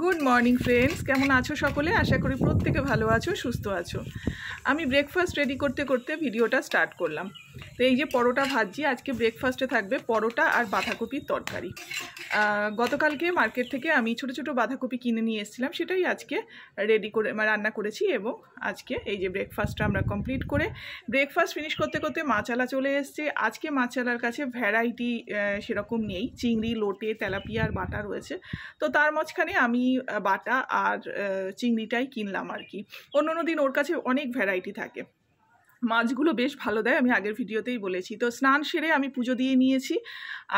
Good morning friends, কেমন আছো সকলে? আশা করি প্রত্যেকে ভালো আছো, সুস্থ আছো। আমি ব্রেকফাস্ট রেডি করতে করতে ভিডিওটা স্টার্ট করলাম। তো এই যে পরোটা ভাজছি, আজকে ব্রেকফাস্টে থাকবে পরোটা আর বাঁধাকপির তরকারি। গতকালকে মার্কেট থেকে আমি ছোট ছোট বাঁধাকপি কিনে নিয়ে এসেছিলাম, সেটাই আজকে রেডি করে রান্না করেছি। এবং আজকে এই যে ব্রেকফাস্টটা আমরা কমপ্লিট করে ব্রেকফাস্ট ফিনিশ করতে করতে মাছালা চলে এসছে। আজকে মাছালার কাছে ভ্যারাইটি সেরকম নেই, চিংড়ি, লোটে, তেলাপিয়া আর বাটা রয়েছে। তো তার মাঝখানে আমি বাটা আর চিংড়িটাই কিনলাম আর কি। অন্য দিন ওর কাছে অনেক ভ্যারাইটি থাকে, মাছগুলো বেশ ভালো দেয়, আমি আগের ভিডিওতেই বলেছি। তো স্নান সেরে আমি পুজো দিয়ে নিয়েছি।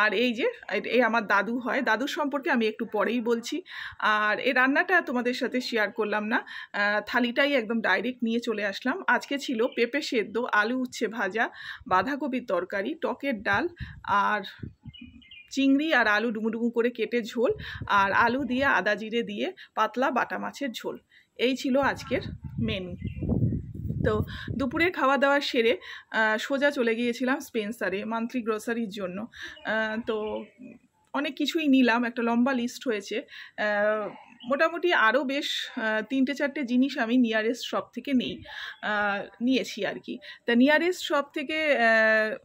আর এই যে এই আমার দাদু হয়, দাদুর সম্পর্কে আমি একটু পরেই বলছি। আর এই রান্নাটা তোমাদের সাথে শেয়ার করলাম না, থালিটাই একদম ডাইরেক্ট নিয়ে চলে আসলাম। আজকে ছিল পেঁপে সেদ্ধ, আলু উচ্ছে ভাজা, বাঁধাকপির তরকারি, টকের ডাল আর চিংড়ি আর আলু ডুমুডুমু করে কেটে ঝোল, আর আলু দিয়ে আদা জিরে দিয়ে পাতলা বাটা মাছের ঝোল। এই ছিল আজকের মেনু। তো দুপুরের খাওয়া দাওয়া সেরে সোজা চলে গিয়েছিলাম স্পেন্সারে মান্থলি গ্রোসারির জন্য। তো অনেক কিছুই নিলাম, একটা লম্বা লিস্ট হয়েছে। মোটামুটি আরও বেশ 3-4টে জিনিস আমি নিয়ারেস্ট শপ থেকে নিয়েছি আর কি। তা নিয়ারেস্ট শপ থেকে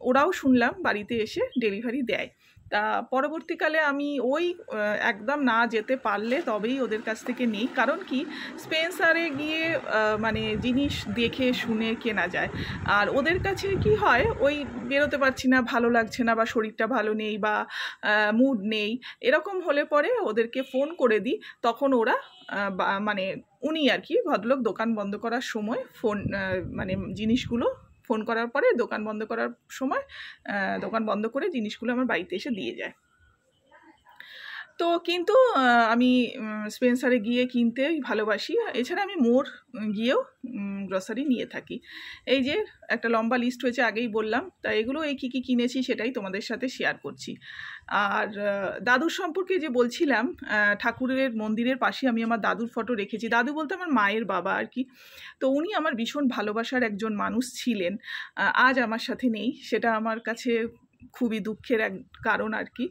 ওরাও শুনলাম বাড়িতে এসে ডেলিভারি দেয়। তা পরবর্তীকালে আমি ওই একদম না যেতে পারলে তবেই ওদের কাছ থেকে নিই। কারণ কি, স্পেন্সারে গিয়ে মানে জিনিস দেখে শুনে কেনা যায়। আর ওদের কাছে কি হয়, ওই বেরোতে পারছি না, ভালো লাগছে না, বা শরীরটা ভালো নেই, বা মুড নেই, এরকম হলে পরে ওদেরকে ফোন করে দিই। তখন ওরা মানে উনি আর কি ভদ্রলোক দোকান বন্ধ করার সময় মানে জিনিসগুলো ফোন করার পরে দোকান বন্ধ করার সময় দোকান বন্ধ করে জিনিসগুলো আমার বাড়িতে এসে দিয়ে যায়। তো কিন্তু আমি স্পেন্সারে গিয়ে কিনতেই ভালোবাসি। এছাড়া আমি মোর গিয়েও গ্রসারি নিয়ে থাকি। এই যে একটা লম্বা লিস্ট হয়েছে, আগেই বললাম। তা এগুলো এই কী কী কিনেছি সেটাই তোমাদের সাথে শেয়ার করছি। আর দাদুর সম্পর্কে যে বলছিলাম, ঠাকুরের মন্দিরের পাশে আমি আমার দাদুর ফটো রেখেছি। দাদু বলতে আমার মায়ের বাবা আর কি। তো উনি আমার ভীষণ ভালোবাসার একজন মানুষ ছিলেন। আজ আমার সাথে নেই, সেটা আমার কাছে খুবই দুঃখের এক কারণ আর কি।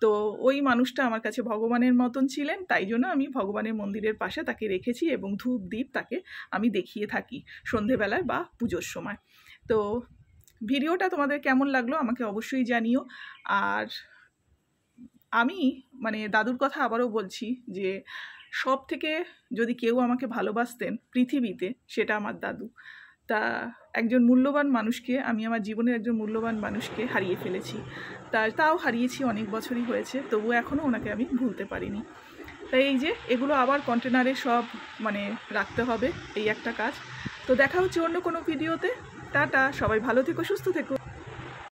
তো ওই মানুষটা আমার কাছে ভগবানের মতন ছিলেন, তাই জন্য আমি ভগবানের মন্দিরের পাশে তাকে রেখেছি এবং ধূপ দ্বীপ তাকে আমি দেখিয়ে থাকি সন্ধেবেলায় বা পুজোর সময়। তো ভিডিওটা তোমাদের কেমন লাগলো আমাকে অবশ্যই জানিও। আর আমি মানে দাদুর কথা আবারও বলছি যে সব থেকে যদি কেউ আমাকে ভালোবাসতেন পৃথিবীতে, সেটা আমার দাদু। তা একজন মূল্যবান মানুষকে আমি আমার জীবনের একজন মূল্যবান মানুষকে হারিয়ে ফেলেছি। তাও হারিয়েছি অনেক বছরই হয়েছে, তবুও এখনও ওনাকে আমি ভুলতে পারিনি। তাই এই যে এগুলো আবার কন্টেনারে সব মানে রাখতে হবে, এই একটা কাজ। তো দেখা হচ্ছে অন্য কোনো ভিডিওতে। টাটা, সবাই ভালো থেকো, সুস্থ থেকো।